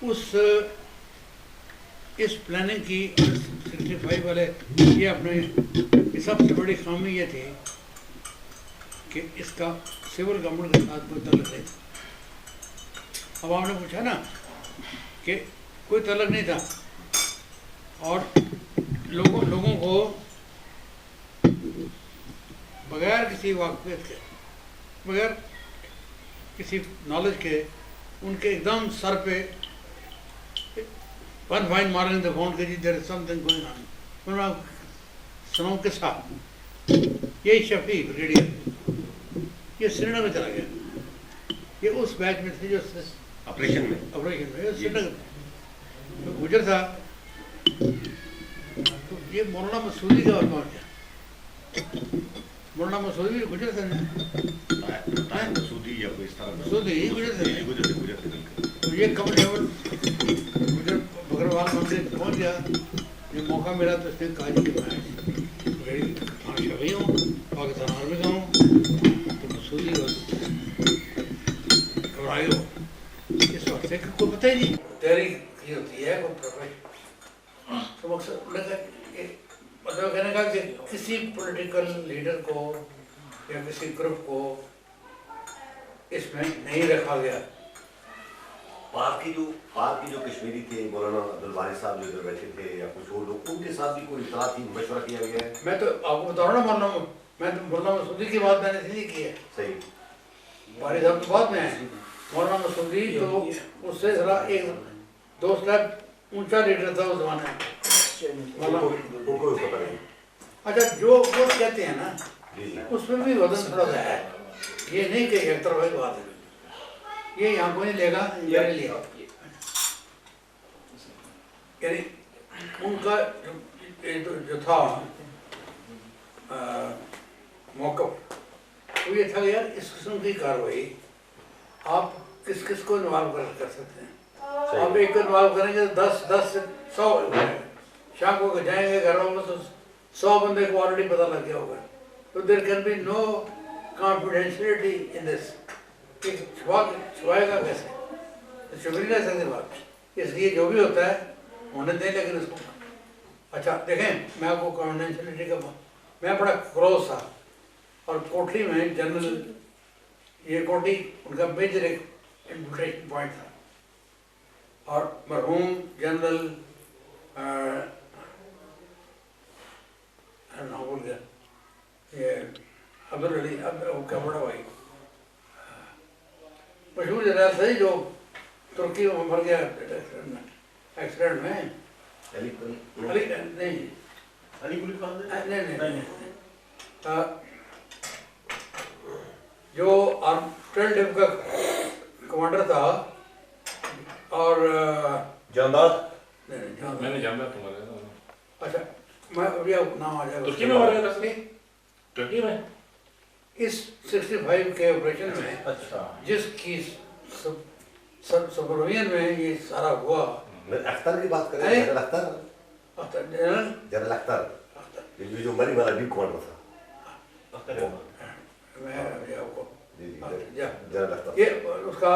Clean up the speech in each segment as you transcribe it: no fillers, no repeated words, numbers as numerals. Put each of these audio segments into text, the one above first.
اس planning کی 65 والے یہ اپنے سب سے بڑی خامی یہ تھی کہ اس کا سول گورنمنٹ کے ساتھ کوئی تعلق نہیں تھا. اب آپ نے پوچھا نا کہ کوئی تعلق نہیں تھا اور لوگوں کو بغیر کسی واقفیت کے بغیر کسی نالج کے ان کے ایک دم سر پہ ون فائن مارنگ دا فاؤنڈ کہ جی دیر از سم تھنگ گوئنگ آن. میں سناؤں کس کا یہی شفیع بریگیڈیئر یہ سری نگر چلا گیا. یہ اس بیچ میں تھے جو آپریشن میں سری نگر گجر تھا. تو یہ مولانا مسعودی کا پہنچ گیا. مولانا مسعودی بھی گجر تھے مسعودی گجر تھے. تو یہ کم لیول گجر بکروال مندر پہنچ گیا. یہ موقع ملا تو اس نے کہا جی کہ میں شفیع ہوں پاکستان آرمی کا ہوں. تو مسعودی گھبرائے ہو اس وقت سے کوئی پتہ ہی نہیں تیاری کی ہوتی ہے کوئی پروفیشن. تو مقصد مطلب کہنے کا کہ کسی پولیٹیکل لیڈر کو یا کسی گروپ کو اس میں نہیں رکھا گیا. پاک کی جو کشمیری تھے مولانا عبدالباری صاحب جو ادھر بیٹھے تھے یا کچھ اور لوگ ان کے ساتھ بھی کوئی اطلاع تھی مشورہ کیا گیا ہے؟ میں تو آپ کو بتا رہا ہوں نا مولانا مسعودی کی بات میں نے نہیں کی ہے. صحیح باری صاحب تو بعد میں ہے. مولانا مسعودی تو اس سے ذرا ایک 2 سٹیپ اونچا لیڈر تھا اس زمانے میں. اچھا جو وہ کہتے ہیں نا اس میں بھی وزن تھوڑا سا ہے. یہ نہیں کہ ایک طرف کی بات ہے یہ یہاں کو نہیں لے گا میرے لیے. یعنی ان کا جو تھا موقف وہ یہ تھا کہ یار اس قسم کی کارروائی آپ کس کو انوالو کر سکتے ہیں. آپ ایک کو انوالو کریں گے تو 10 سے 100 شام کو جائیں گے گھروں میں تو 100 بندے کو آلریڈی پتہ لگ گیا ہوگا. تو there can be no confidentiality in this. چھپائے گا کیسے؟ چھپ نہیں رہ سکتے بات. اس لیے جو بھی ہوتا ہے ہونے دیں لیکن اس کو اچھا دیکھیں میں آپ کو کانفیڈینشیلٹی کا میں بڑا کلوز تھا اور کوٹلی میں جنرل یہ کوٹلی ان کا میجر ایک انفلٹریشن پوائنٹ تھا اور مرحوم جنرل بول گیا یہ عبدالعلی کا بڑا بھائی مشہور جنرل تھا جو ترکی میں مر گیا ایکسیڈنٹ میں. جو ٹویلو ڈیو کا کمانڈر تھا اور جانداد اچھا میں ابھی آپ نام آ جائے گا ترکی میں اس 65 کے آپریشن میں جس کی سپرویژن میں یہ سارا ہوا. اختر کی بات کریں جنرل اختر جو مری والا ڈیو کمانڈر تھا. میں ابھی آپ کو جنرل اختر یہ اس کا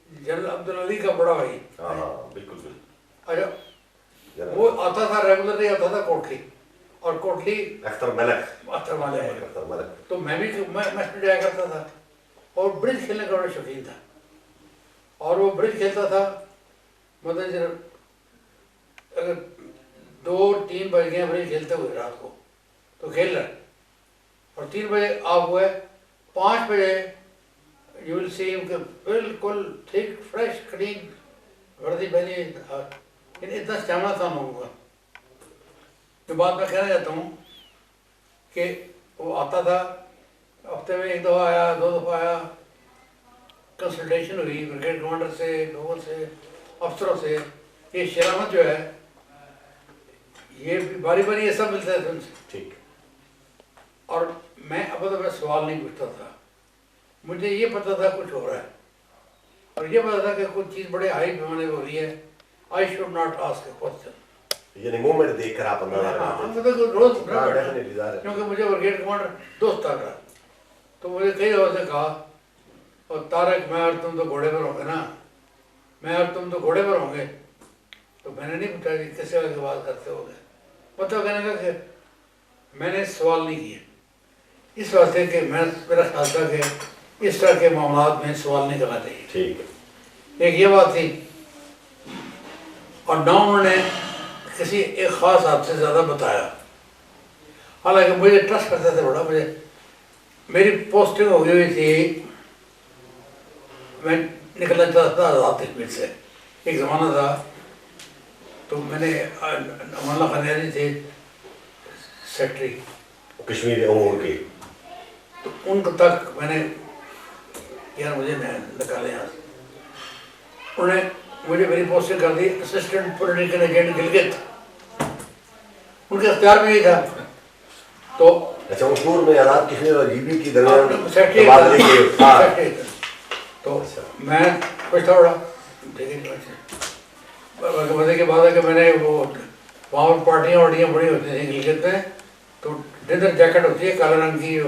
جنرل عبدالعلی کا بڑا بھائی. بالکل اچھا وہ آتا تھا ریگولرلی آتا تھا کوٹلی اور کوٹلی اختر ملک تو میں بھی میچ میں جایا کرتا تھا اور برج کھیلنے کا بڑا شوقین تھا. اور وہ برج کھیلتا تھا مطلب اگر 2-3 بج گئے برج کھیلتے ہوئے رات کو تو کھیل رہے اور 3 بجے آپ ہوئے 5 بجے یو ول سی بالکل ٹھیک فریش کلین وردی پہنی. اتنا اسٹیمنا تھا ہم لوگوں کا. جو بات میں کہنا چاہتا ہوں کہ وہ آتا تھا ہفتے میں 1 دفعہ آیا 2 دفعہ آیا. کنسلٹیشن ہوئی بریگیڈ کمانڈر سے لوگوں سے افسروں سے. یہ شرامت جو ہے یہ باری باری یہ سب ملتا ہے ان سے. ٹھیک. اور میں اب میں سوال نہیں پوچھتا تھا. مجھے یہ پتا تھا کچھ ہو رہا ہے اور یہ پتا تھا کہ کچھ چیز بڑے ہائی پیمانے پہ ہو رہی ہے. I should not ask a question. یعنی مومنٹ دیکھ کر آپ اندازہ روز کیونکہ مجھے بریگیڈ کمانڈر دوست آ رہا تو مجھے کئی دفعہ سے کہا اور طارق میں اور تم تو گھوڑے پر ہو گے نا میں اور تم تو گھوڑے پر ہوں گے. تو میں نے نہیں پوچھا کہ کس جگہ کی بات کرتے ہو گے. مطلب کہنے کا کہ میں نے سوال نہیں کیا اس واسطے کہ میرا خیال تھا کہ اس طرح کے معاملات میں سوال نہیں کرنا چاہیے. ٹھیک ہے. ایک یہ بات تھی. اور نہ انہوں نے کسی ایک خاص آپ سے زیادہ بتایا. حالانکہ مجھے ٹرسٹ کرتے تھے بڑا. مجھے میری پوسٹنگ ہو گئی ہوئی تھی. میں نکلنا چاہتا تھا آزاد کشمیر سے. ایک زمانہ تھا تو میں نے امان اللہ خانیاری تھے سیکٹری کشمیر امور کی. تو ان کو تک میں نے یار مجھے نکالے یہاں سے. انہوں نے مجھے میری پوسٹنگ کر دی اسسٹنٹ پولیٹیکل ایجنٹ گلگت. ان کے اختیار میں ہی تھا. تو اچھا اس دور میں آزاد کشمیر اور جی بی کی درمیان سیکٹری تبادلے کے تو میں کچھ تھا بڑا مزے کی بات ہے کہ میں نے وہ وہاں پر پارٹیاں وارٹیاں بڑی ہوتی تھیں گلگت میں. تو ڈنر جیکٹ ہوتی ہے کالے رنگ کی.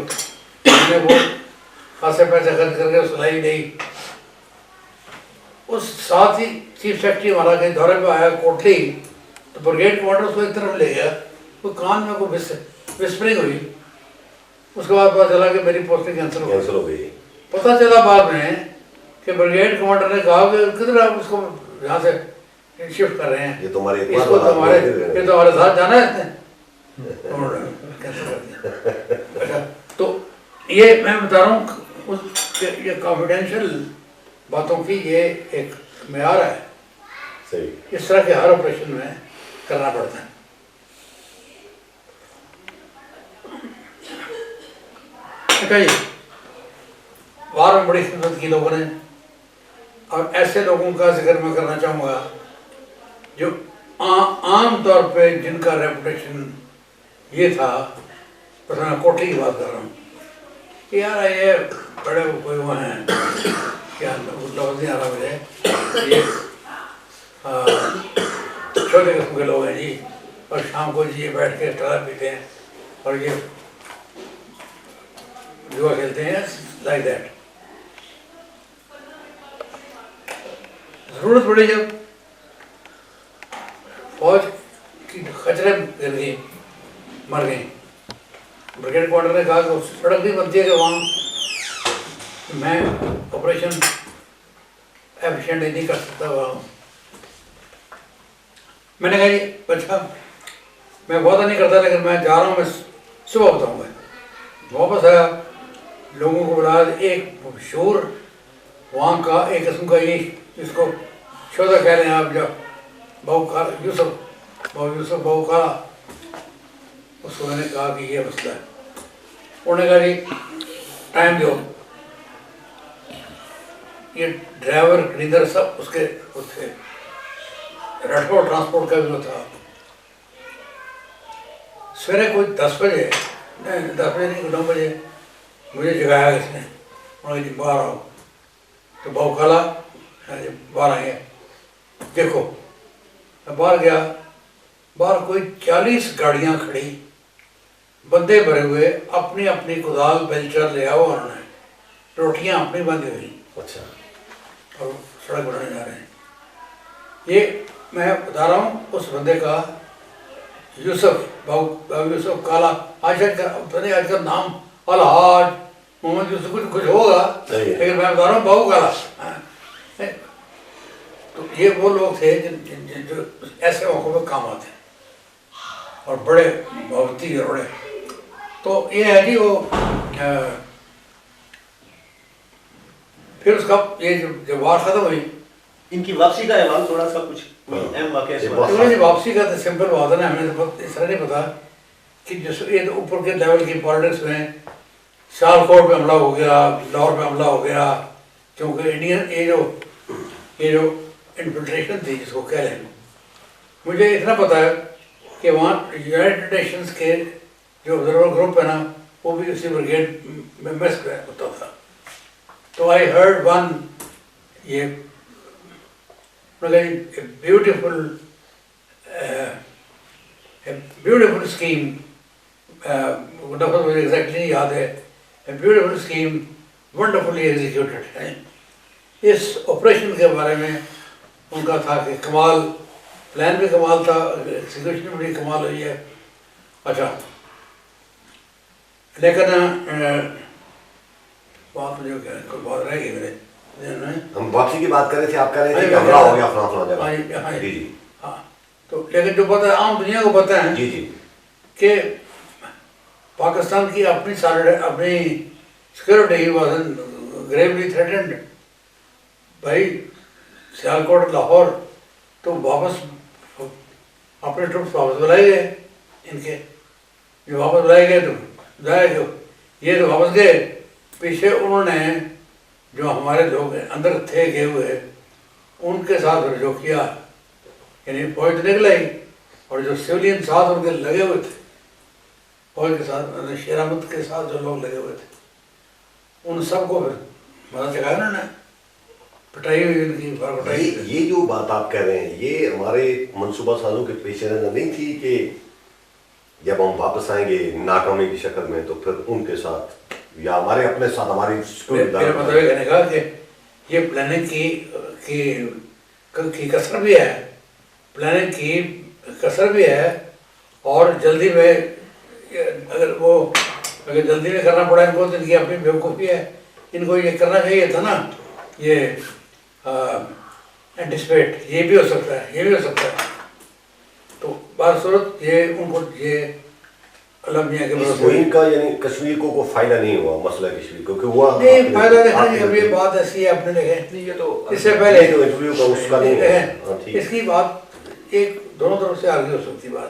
میں نے وہ خاصے پیسے خرچ کر کے سلائی دی. اس ساتھ ہی چیف سیکرٹری ہمارا کہیں دورے پہ آیا کوٹلی. تو بریگیڈ کمانڈر اس کو ایک طرف لے گیا. وہ کان میں کوئی وسپرنگ ہوئی. اس کے بعد پتا چلا کہ میری پوسٹنگ کینسل ہو گئی. پتہ چلا بعد میں کہ بریگیڈ کمانڈر نے کہا کہ کدھر آپ اس کو یہاں سے شفٹ کر رہے ہیں. یہ تمہارے اس کو تمہارے ساتھ جانا ہے اس نے. کینسل کر دیا. تو یہ میں بتا رہا ہوں یہ کانفیڈینشیل باتوں کی یہ ایک معیار ہے. صحیح. اس طرح کے ہر آپریشن میں کرنا پڑتا ہے. جی وار میں بڑی خدمت کی لوگوں نے. اور ایسے لوگوں کا ذکر میں کرنا چاہوں گا جو عام طور پہ جن کا ریپوٹیشن یہ تھا. بس میں کوٹلی کی بات کر رہا ہوں کہ یار یہ بڑے کوئی وہ ہیں کیا لفظ نہیں آ رہا مجھے. یہ چھوٹے قسم کے لوگ ہیں جی. اور شام کو جی بیٹھ کے شراب پیتے ہیں اور یہ جوا کھیلتے ہیں لائک دیٹ. ضرورت پڑی جب فوج کی خچرے گر گئی مر گئیں. بریگیڈ کمانڈر نے کہا کہ سڑک نہیں بنتی ہے کہ وہاں میں آپریشن ایفیشینٹ نہیں کر سکتا وہاں. میں نے کہا جی اچھا میں وعدہ نہیں کرتا لیکن میں جا رہا ہوں. میں صبح بتاؤں گا. واپس آیا لوگوں کو بلایا. ایک مشہور وہاں کا ایک قسم کا یہ جس کو شودا کہہ رہے ہیں آپ جب بہو کالا یوسف بہو کالا. اس کو میں نے کہا کہ یہ مسئلہ ہے. انہوں نے کہا جی ٹائم دو. یہ ڈرائیور کلینر سب اس کے تھے. راٹھوڑ ٹرانسپورٹ کا بھی وہ تھا. سویرے کوئی 10 بجے نہیں 9 بجے مجھے جگایا اس نے. انہوں نے جی باہر آؤ. تو بہو کالا باہر آئے. دیکھو میں باہر گیا. باہر کوئی 40 گاڑیاں کھڑی بندے بھرے ہوئے. اپنی اپنی کدال بیلچر لے آؤ. انہوں نے روٹیاں اپنی بندی ہوئی. اچھا. اور سڑک بنانے جا رہے ہیں. یہ میں بتا رہا ہوں اس بندے کا یوسف یوسف کالا. آج کا نام الحاج محمد یوسف کچھ ہوگا لیکن میں بتا رہا ہوں بہو کالا. تو یہ وہ لوگ تھے جو ایسے موقعوں پہ کام آتے ہیں اور بڑے محبتی اور بڑے. تو یہ ہے جی وہ پھر اس کا یہ جب وار ختم ہوئی ان کی واپسی کا اعلان تھوڑا سا کچھ اہم واقعہ سے واپسی کا تو سمپل بات ہے نا. ہمیں اس طرح نہیں پتا کہ جس اوپر کے لیول کی پالیٹکس میں سیالکوٹ پہ حملہ ہو گیا, لاہور پہ حملہ ہو گیا. کیونکہ انڈین یہ جو انفلٹریشن تھی جس کو کہہ رہے ہیں. مجھے اتنا پتا ہے کہ وہاں یونائٹڈ نیشنز کے جو آبزرور گروپ ہے نا وہ بھی اسی بریگیڈ میں میس ہوتا تھا. تو آئی ہرڈ ون یہ بیوٹیفل اسکیم. مجھے ایگزیکٹلی نہیں یاد ہے. بیوٹیفل اسکیم ونڈرفلی ایگزیکیوٹیڈ ہے. اس آپریشن کے بارے میں ان کا تھا کہ کمال پلان بھی کمال تھا، ایگزیکیوشن بھی بڑی کمال ہوئی ہے. اچھا لیکن بات مجھے کوئی بات رہ گئی میرے ذہن میں. ہم واپسی کی بات کر رہے تھے، آپ کہہ رہے تھے کہ حملہ ہو گیا فلاں فلاں جگہ. جی جی ہاں تو لیکن جو پتہ ہے عام دنیا کو پتہ ہے جی جی کہ پاکستان کی اپنی سیکورٹی واز گریولی تھریٹنڈ. بھائی سیالکوٹ لاہور تو واپس اپنے ٹروپس واپس بلائے گئے، ان کے جو واپس بلائے گئے تو ظاہر جو یہ تو واپس گئے، پیچھے انہوں نے جو ہمارے لوگ اندر تھے گئے ہوئے ان کے ساتھ جو کیا، یعنی فوج تو نکل آئی اور جو سویلین ساتھ ان کے لگے ہوئے تھے فوج کے ساتھ، شیر احمد کے ساتھ جو لوگ لگے ہوئے تھے ان سب کو پھر مدد چکایا انہوں نے، پٹائی ہوئی ان کی پٹائی. یہ جو بات آپ کہہ رہے ہیں یہ ہمارے منصوبہ سازوں کے پیش نظر نہیں تھی کہ جب ہم واپس آئیں گے ناکامی کی شکل میں تو پھر ان کے ساتھ یا ہمارے اپنے ساتھ ہماری میرا مطلب یہ کہنے کا کہ یہ پلاننگ کی کثر بھی ہے، پلاننگ کی کثر بھی ہے، اور جلدی میں اگر جلدی میں کرنا پڑا ان کو تو ان کی اپنی بیوقوفی ہے. ان کو یہ کرنا چاہیے تھا نا، یہ اینٹیسپیٹ، یہ بھی ہو سکتا ہے یہ بھی ہو سکتا ہے. تو بات صورت یہ ان کو یہ اللہ میاں کے مہم کا یعنی کشمیر کو کوئی فائدہ نہیں ہوا مسئلہ کشمیر کو کہ ہوا نہیں فائدہ دیکھا. اب یہ بات ایسی ہے آپ نے دیکھے یہ تو اس سے پہلے انٹرویو کا اس کا نہیں ہے. اس کی بات ایک دونوں طرف سے آگے ہو سکتی بات.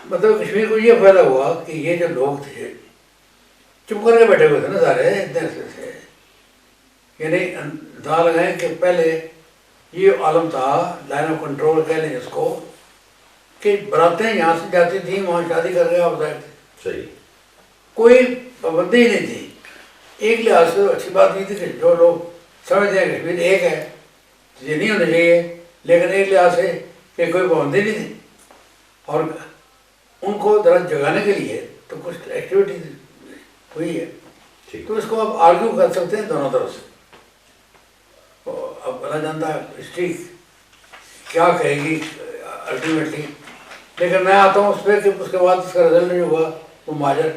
مطلب کشمیر کو یہ فائدہ ہوا کہ یہ جو لوگ تھے چپ کر کے بیٹھے ہوئے تھے نا سارے اتنے عرصے سے، یعنی اندازہ لگائیں کہ پہلے یہ عالم تھا لائن آف کنٹرول کہہ لیں اس کو، کہ براتیں یہاں سے جاتی تھیں وہاں شادی کر کے آپ جاتے تھے، صحیح کوئی پابندی ہی نہیں تھی. ایک لحاظ سے اچھی بات نہیں تھی کہ جو لوگ سمجھتے ہیں کشمیر ایک ہے یہ نہیں ہونا چاہیے، لیکن ایک لحاظ سے کہ کوئی پابندی نہیں تھی. اور ان کو ذرا جگانے کے لیے تو کچھ ایکٹیویٹی ہوئی ہے. تو اس کو آپ آرگیو کر سکتے ہیں دونوں طرف سے. اب اللہ جانتا ہے ہسٹری کیا کہے گی الٹیمیٹلی، لیکن میں آتا ہوں اس پہ کہ اس کے بعد اس کا رزلٹ جو ہوا وہ مہاجر.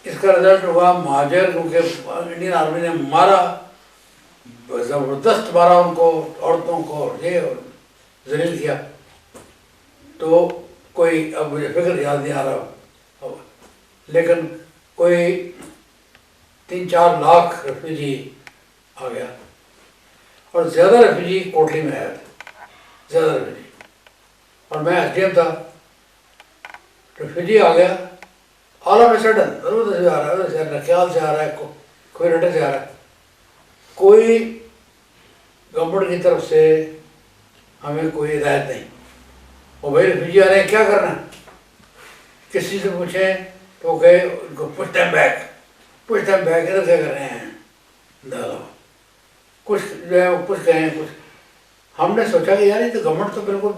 اس کا رزلٹ ہوا مہاجر، کیونکہ انڈین آرمی نے مارا، زبردست مارا ان کو، عورتوں کو یہ ذلیل کیا. تو کوئی اب مجھے فکر یاد نہیں آ رہا، لیکن کوئی 3-4 لاکھ ریفیوجی آ گیا، اور زیادہ ریفیوجی کوٹلی میں آیا تھا، زیادہ ریفیوجی. اور میں ایس ڈی ایم تھا، ریفیوجی آ گیا آل آف اے سڈن، ضرور سے آ رہا ہے، ادھر سے نکیال سے آ رہا ہے، کوئی رٹے سے آ رہا ہے. کوئی گورنمنٹ کی طرف سے ہمیں کوئی ہدایت نہیں. اور بھائی ریفیوجی آ رہے ہیں کیا کرنا ہے، کسی سے پوچھیں تو وہ کہے پش ٹائم بیک، ادھر کیا کر رہے ہیں دادا. کچھ جو ہے کچھ کہیں کچھ. ہم نے سوچا کہ یار یہ تو گورنمنٹ تو بالکل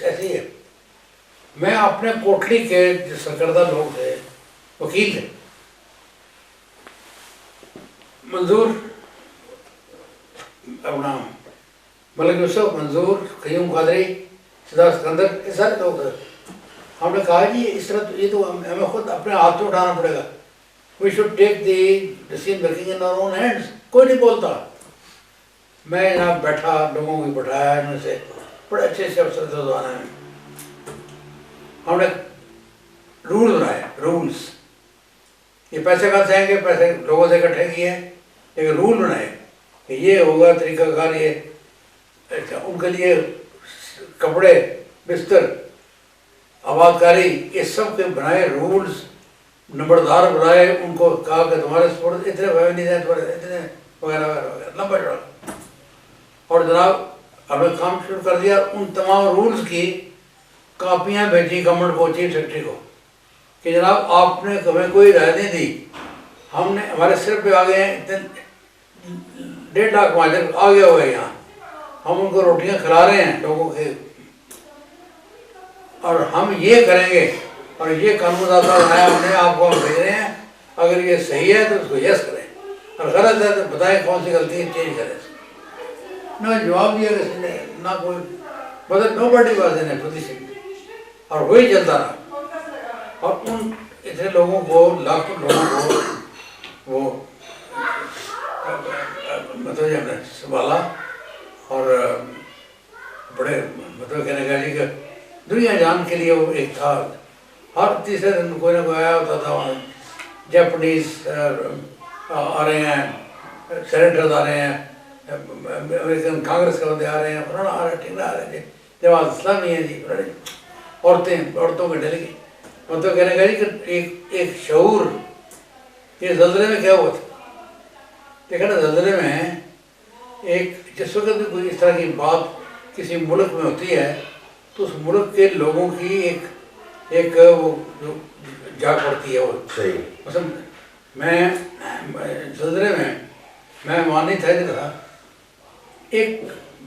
ایسی ہے. میں اپنے کوٹلی کے جو سرکردہ لوگ تھے، وکیل تھے، منظور اپنا ملک یوسف، منظور، قیوم قادری، صدا سکندر، یہ سارے لوگ تھے. ہم نے کہا جی اس طرح یہ تو ہمیں خود اپنے ہاتھ میں اٹھانا پڑے گا. We should take the decision making in our own hands. کوئی نہیں بولتا. میں یہاں بیٹھا، لوگوں کو بٹھایا، ان میں سے بڑے اچھے سے افسر تھے زمانے میں. ہم نے رول بنائے، رولس. یہ پیسے کہاں سے آئیں گے، پیسے لوگوں سے اکٹھے کیے ہیں، ایک رول بنائے کہ یہ ہوگا طریقہ کار. یہ ان کے لیے کپڑے، بستر، آباد کاری، یہ سب کے بنائے رولز. نمبردار بنائے، ان کو کہا کہ تمہارے سپورٹ اتنے ریونیو ہیں، تمہارے اتنے وغیرہ وغیرہ، لمبا چڑھا. اور جناب ہم نے کام شروع کر دیا. ان تمام رولز کی کاپیاں بھیجی گورنمنٹ کو، چیف سیکرٹری کو، کہ جناب آپ نے ہمیں کوئی رائے نہیں دی. ہم نے ہمارے سر پہ آ گئے ہیں اتنے 1.5 لاکھ مہاجر آ گیا ہوا ہے یہاں. ہم ان کو روٹیاں کھلا رہے ہیں لوگوں کے، اور ہم یہ کریں گے، اور یہ قانون داتا بنایا ہم نے، آپ کو ہم بھیج رہے ہیں. اگر یہ صحیح ہے تو اس کو یس کریں، اور غلط ہے تو بتائیں کون سی غلطی ہے چینج کریں. نہ جواب دیا کسی نے, نہ کوئی مطلب نو بڈی واز ان پوزیشن, اور وہی چلتا رہا. اور ان اتنے لوگوں کو, لاکھوں لوگوں کو وہ مطلب جب نے سنبھالا, اور بڑے مطلب کہنے کا جی کہ دنیا جان کے لیے وہ ایک تھا. ہر تیسرے دن کوئی نہ کوئی آیا ہوتا تھا وہاں, جاپنیز آ رہے ہیں, سینیٹرز آ رہے ہیں, امریکن کانگریس کے بندے آ رہے ہیں, فلانا آ رہے ہیں, ٹھیک آ رہے ہیں جی, جماعت اسلامی ہے جی, عورتوں کے ڈیلی. مطلب کہنے کا جی کہ ایک شعور, یہ زلزلے میں کیا ہوا تھا دیکھا نا, زلزلے میں ایک جس وقت بھی کوئی اس طرح کی بات کسی ملک میں ہوتی ہے تو اس ملک کے لوگوں کی ایک وہ جو جاگ پڑتی ہے. وہ صحیح. مثلا میں زلزلے میں مانی تھا تھا, ایک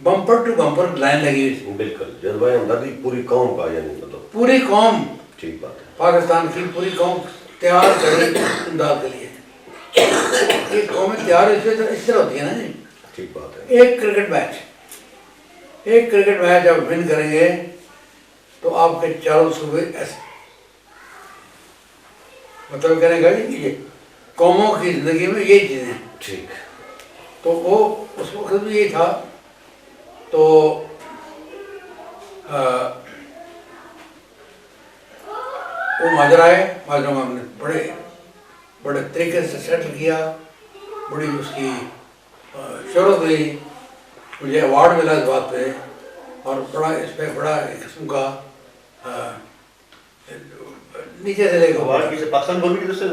بمپر ٹو بمپر لائن لگی ہوئی تھی. بالکل جذبہ ہمدردی پوری قوم کا, یعنی مطلب پوری قوم, ٹھیک بات ہے, پاکستان کی پوری قوم تیار کری امداد کے لیے. ایک قومیں تیار اس طرح ہوتی ہے نا جی. ٹھیک بات ہے. ایک کرکٹ میچ آپ ون کریں گے تو آپ کے چاروں صوبے ایسے, مطلب کہنے کا جی یہ قوموں کی زندگی میں یہی چیزیں. ٹھیک. تو وہ اس وقت بھی یہی تھا. تو وہ ماجرا ہے, ماجروں میں ہم نے بڑے طریقے سے سیٹل کیا, بڑی اس کی شہرت ہوئی, مجھے ایوارڈ ملا اس بات پہ, اور بڑا اس پہ بڑا ایک قسم کا نیچے سے لے کے ایوارڈ کسی پاکستان گورنمنٹ کی طرف سے,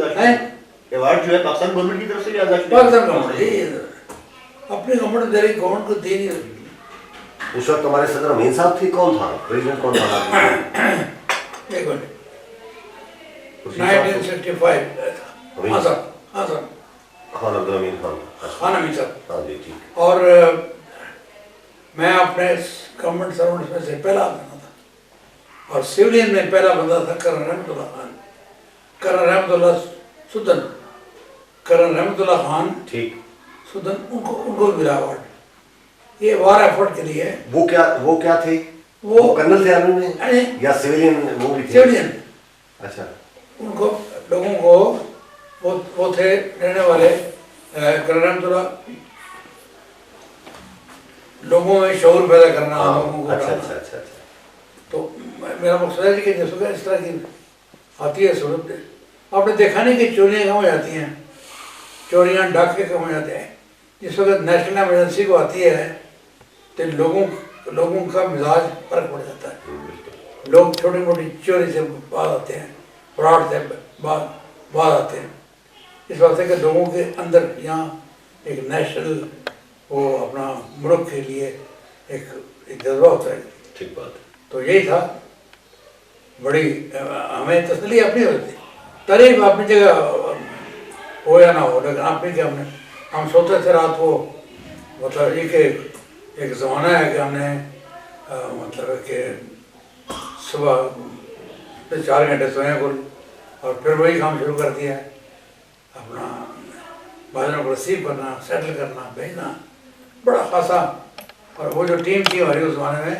ایوارڈ جو ہے پاکستان گورنمنٹ کی طرف سے, پاکستان گورنمنٹ اپنی گورنمنٹ دے رہی, گورنمنٹ کو دی نہیں. اس وقت ہمارے صدر امین صاحب تھی, کون تھا پریزیڈنٹ, کون تھا؟ ایک منٹ, 1965 ہاں سر, ہاں سر, خان عبد الامین خان. خان امین صاحب. ہاں جی ٹھیک. اور میں اپنے گورنمنٹ سرونٹس میں سے پہلا بندہ تھا, اور سویلین میں پہلا بندہ تھا کرن رحمت اللہ خان, کرن رحمت اللہ سدن, کرن رحمت اللہ خان ٹھیک. سدن, ان کو ملا ایوارڈ. یہ وار ایفرٹ کے لیے. وہ کیا تھے؟ وہ کرنل تھے آرمی میں یا سویلین؟ وہ بھی تھے سویلین. اچھا. ان کو لوگوں کو وہ تھے رہنے والے, کرن رحمت اللہ, لوگوں میں شعور پیدا کرنا, لوگوں کو. اچھا اچھا اچھا. تو میرا مقصد ہے کہ جس وقت اس طرح کی آتی ہے صورت, آپ نے دیکھا نہیں کہ چوریاں کم ہو جاتی ہیں, چوریاں ڈاکے کم ہو جاتے ہیں. جس وقت نیشنل ایمرجنسی کو آتی ہے تو لوگوں کا مزاج فرق پڑ جاتا ہے. لوگ چھوٹی موٹی چوری سے باز آتے ہیں, فراڈ سے باز آتے ہیں. اس واسطے کہ لوگوں کے اندر یہاں ایک نیشنل وہ اپنا ملک کے لیے ایک جذبہ ہوتا ہے. ٹھیک بات ہے. تو یہی تھا. بڑی ہمیں تسلی اپنی ہوتی, تعریف اپنی جگہ ہو یا نہ ہو, لیکن اپنی کہ ہم سوچتے تھے رات کو, مطلب یہ کہ ایک زمانہ ہے کہ ہم نے مطلب کہ صبح 4 گھنٹے سوئے کل, اور پھر وہی کام شروع کر دیا ہے, اپنا بازاروں کو ریسیو کرنا, سیٹل کرنا, بھیجنا, بڑا خاصا. اور وہ جو ٹیم تھی ہماری اس زمانے میں,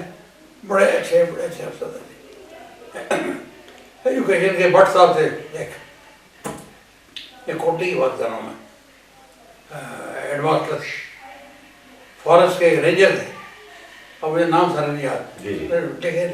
بڑے اچھے افسر تھے. ایجوکیشن کے بٹ صاحب تھے, ایک کوٹی کی بات کر رہا ہوں میں, ہیڈ ماسٹر فارسٹ کے رینجر تھے, اب مجھے نام سارے نہیں یاد. جی جی. لکھے